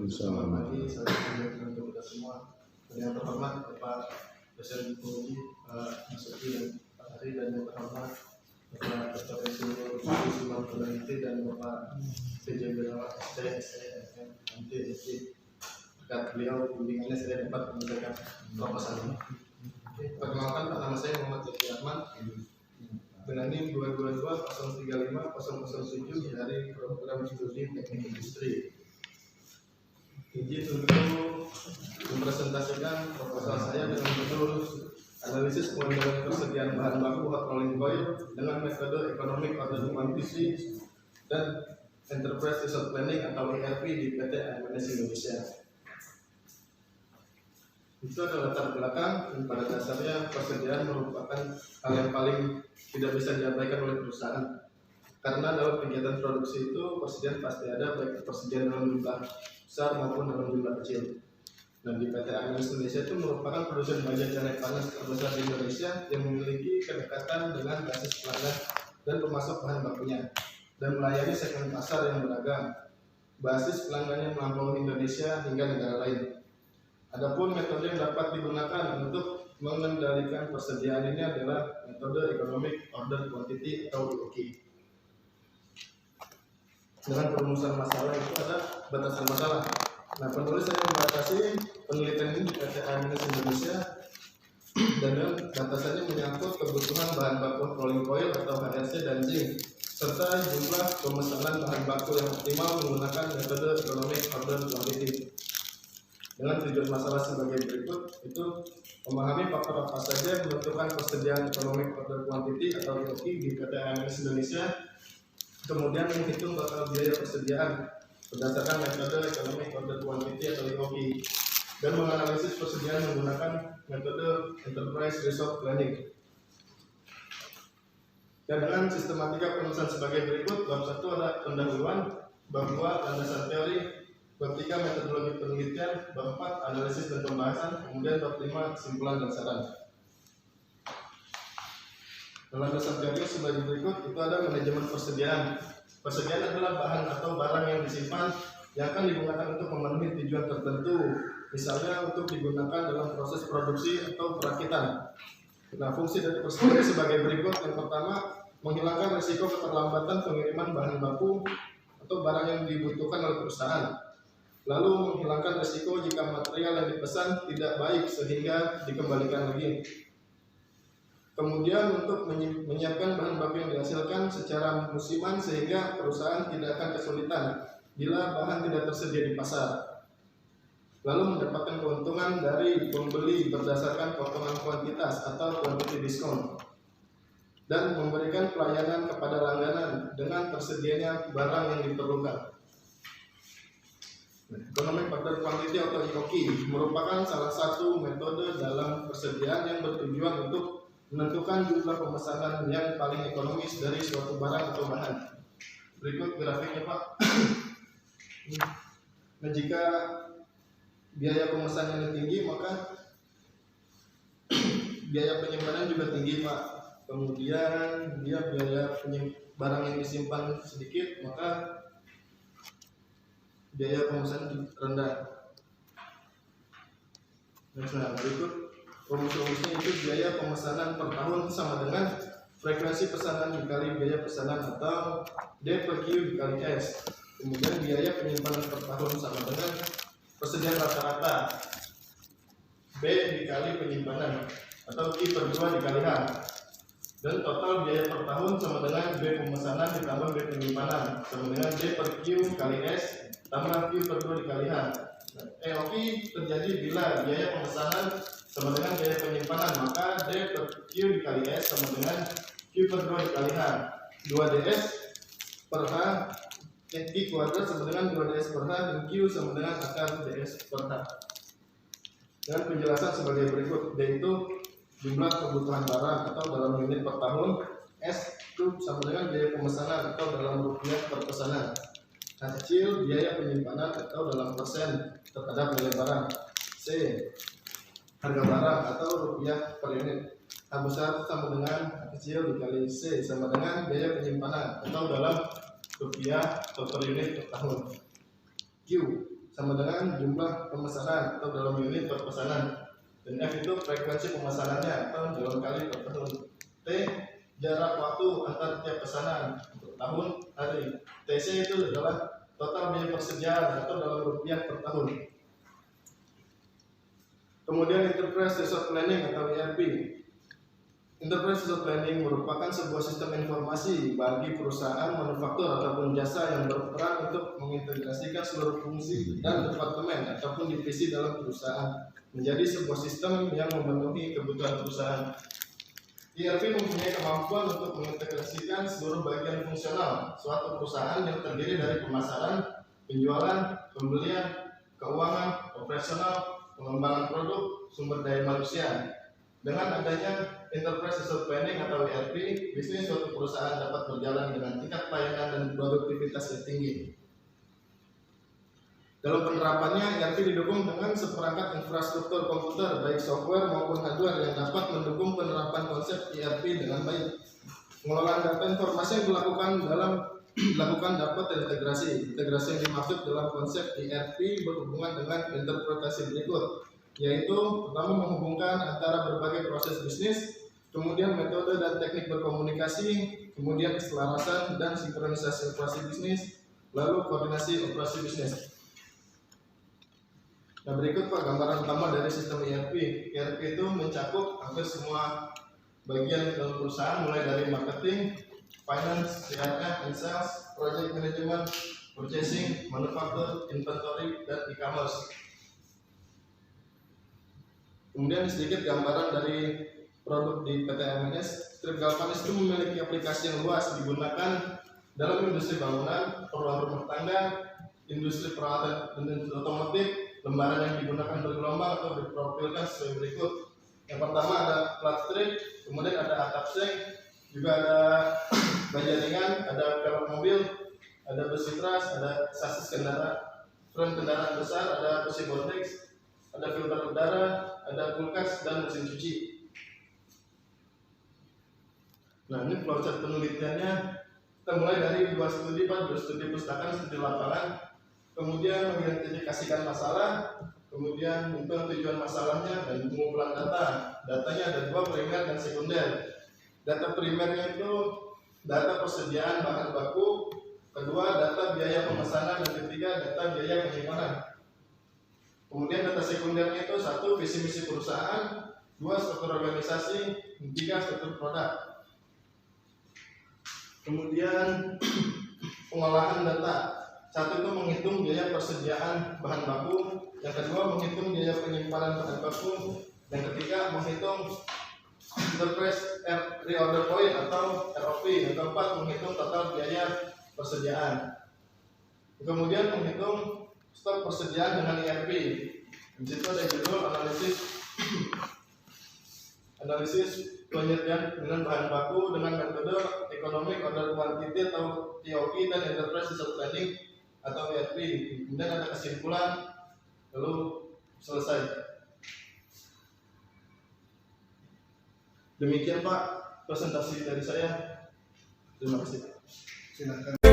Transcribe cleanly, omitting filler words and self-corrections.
Selamat pagi, saya untuk kita semua. Yang terhormat Bapak Presiden Jokowi, Pak Masuki dan Pak Hari, dan yang terhormat Bapak Dr. Insinyur Suman Peneliti dan Bapak PJ Birawa SDSEM MTSC. Berkat beliau bimbingannya saya dapat mengerjakan proposal ini. Perkenalkan, nama saya Muhammad Zaki Ahmad dengan NIM 222-035-007 dari program studi teknik industri. Izin untuk mempresentasikan proposal saya dengan judul analisis pengendalian persediaan bahan baku hot rolling coil dengan metode economic order quantity dan enterprise resource planning atau ERP di PT AMNS Indonesia. Itu adalah latar belakang, dan pada dasarnya persediaan merupakan hal yang paling tidak bisa diabaikan oleh perusahaan. Karena dalam kegiatan produksi itu persediaan pasti ada, baik persediaan dalam jumlah besar maupun dalam jumlah kecil. Nah, di PT AMNS Indonesia itu merupakan produsen baja dan panas terbesar di Indonesia yang memiliki kedekatan dengan basis pelanggan dan pemasok bahan bakunya dan melayani segmen pasar yang beragam. Basis pelanggannya melampaui Indonesia hingga negara lain. Adapun metode yang dapat digunakan untuk mengendalikan persediaan ini adalah metode Economic Order Quantity atau EOQ. Dengan perumusan masalah itu ada batasan masalah. Nah, penulis saya membatasi penelitian ini di PT AMNS Indonesia dan batasannya menyangkut kebutuhan bahan baku rolling coil atau HRC dan zinc serta jumlah pemesanan bahan baku yang optimal menggunakan metode Economic Order Quantity. Dengan tujuan masalah sebagai berikut, itu memahami faktor apa saja yang menentukan persediaan Economic Order Quantity atau EOQ di PT AMNS Indonesia, kemudian menghitung total biaya persediaan berdasarkan metode Economic Order Quantity atau EOQ, dan menganalisis persediaan menggunakan metode Enterprise Resource Planning. Dan dengan sistematika penulisan sebagai berikut, bab 1 ada pendahuluan, bab 2 landasan teori, bab 3 metodologi penelitian, bab 4 analisis dan pembahasan, kemudian bab 5 kesimpulan dan saran. Dalam dasar teori sebagai berikut itu ada manajemen persediaan. Persediaan adalah bahan atau barang yang disimpan yang akan digunakan untuk memenuhi tujuan tertentu, misalnya untuk digunakan dalam proses produksi atau perakitan. Nah, fungsi dari persediaan sebagai berikut. Yang pertama, menghilangkan risiko keterlambatan pengiriman bahan baku atau barang yang dibutuhkan oleh perusahaan. Lalu menghilangkan risiko jika material yang dipesan tidak baik sehingga dikembalikan lagi. Kemudian untuk menyiapkan bahan baku yang dihasilkan secara musiman sehingga perusahaan tidak akan kesulitan bila bahan tidak tersedia di pasar. Lalu mendapatkan keuntungan dari pembeli berdasarkan potongan kuantitas atau quantity discount. Dan memberikan pelayanan kepada langganan dengan tersedianya barang yang diperlukan. Economic Order Quantity atau EOQ merupakan salah satu metode dalam persediaan yang bertujuan untuk menentukan jumlah pemesanan yang paling ekonomis dari suatu barang atau bahan. Berikut grafiknya, Pak. Nah, jika biaya pemesanannya tinggi, maka biaya penyimpanan juga tinggi, Pak. Kemudian biaya barang yang disimpan sedikit, maka biaya pemesanan rendah. Nah, berikut rumus-rumusnya itu biaya pemesanan per tahun sama dengan frekuensi pesanan dikali biaya pesanan atau D per Q dikali S. Kemudian biaya penyimpanan per tahun sama dengan persediaan rata-rata B dikali penyimpanan atau Q per 2 dikali H. Dan total biaya per tahun sama dengan B pemesanan ditambah B penyimpanan sama dengan D per Q kali S tambah Q per 2 dikali H. EOQ terjadi bila biaya pemesanan sama dengan biaya penyimpanan, maka D per Q dikali S sama dengan Q per 2 dikali H. 2DS per H Q kuadrat sama dengan 2DS per H dan Q sama dengan akar DS per H. Dan penjelasan sebagai berikut. D itu jumlah kebutuhan barang atau dalam unit per tahun. S itu sama dengan biaya pemesanan atau dalam rupiah per pesanan. H kecil biaya penyimpanan atau dalam persen terhadap nilai barang. C harga barang atau rupiah per unit. H besar sama dengan H kecil dikali C sama dengan biaya penyimpanan atau dalam rupiah atau per unit per tahun. Q sama dengan jumlah pemesanan atau dalam unit per pesanan, dan F itu frekuensi pemesanannya atau dalam kali per tahun. T jarak waktu antar tiap pesanan untuk tahun hari. TC itu adalah total biaya persediaan atau dalam rupiah per tahun. Kemudian Enterprise Resource Planning atau ERP. Enterprise Resource Planning merupakan sebuah sistem informasi bagi perusahaan manufaktur ataupun jasa yang berperan untuk mengintegrasikan seluruh fungsi dan departemen ataupun divisi dalam perusahaan menjadi sebuah sistem yang memenuhi kebutuhan perusahaan. ERP mempunyai kemampuan untuk mengintegrasikan seluruh bagian fungsional suatu perusahaan yang terdiri dari pemasaran, penjualan, pembelian, keuangan, operasional, pengembangan produk, sumber daya manusia. Dengan adanya Enterprise Resource Planning atau ERP, bisnis suatu perusahaan dapat berjalan dengan tingkat pelayanan dan produktivitas yang tinggi. Dalam penerapannya, ERP didukung dengan seperangkat infrastruktur komputer, baik software maupun hardware yang dapat mendukung penerapan konsep ERP dengan baik. Pengelolaan data informasi yang dilakukan dapat terintegrasi. Integrasi yang dimaksud dalam konsep ERP berhubungan dengan interpretasi berikut, yaitu pertama menghubungkan antara berbagai proses bisnis, kemudian metode dan teknik berkomunikasi, kemudian keselarasan dan sinkronisasi operasi bisnis, lalu koordinasi operasi bisnis. Nah, berikut Pak gambaran utama dari sistem ERP. ERP itu mencakup hampir semua bagian dalam perusahaan, mulai dari marketing, finance, CRM, and sales, project management, purchasing, manufacture, inventory, dan e-commerce. Kemudian sedikit gambaran dari produk di PT MNS. Strip galvanis itu memiliki aplikasi yang luas, digunakan dalam industri bangunan, perumahan rumah tangga, industri peralatan dan otomotif. Lembaran yang digunakan bergelombang atau diprofilkan sesuai berikut. Yang pertama ada flat strip, kemudian ada atap seng, juga ada baja ringan, ada pelek mobil, ada besi tras, ada sasis kendaraan, frame kendaraan besar, ada besi vortex, ada filter udara, ada kulkas, dan mesin cuci. Nah, ini flowchart penelitiannya. Kita mulai dari dua studi pustaka, studi lapangan, kemudian mengidentifikasikan masalah, kemudian menghitung tujuan masalahnya, dan pengumpulan data. Datanya ada dua, primer dan sekunder. Data primernya itu data persediaan bahan baku, kedua data biaya pemesanan, dan ketiga data biaya penyimpanan. Kemudian data sekundernya itu satu, visi misi perusahaan, dua, struktur organisasi, tiga, struktur produk. Kemudian pengolahan data. Satu itu menghitung biaya persediaan bahan baku, yang kedua menghitung biaya penyimpanan bahan baku, yang ketiga menghitung enterprise reorder point atau ROP, yang keempat menghitung total biaya persediaan. Kemudian menghitung stok persediaan dengan ERP. Di situ ada judul analisis penyediaan dengan bahan baku dengan metode economic order quantity atau TOQ dan enterprise resource planning atau ERP. Kemudian ada kesimpulan, lalu selesai. Demikian Pak presentasi dari saya. Terima kasih. Silakan.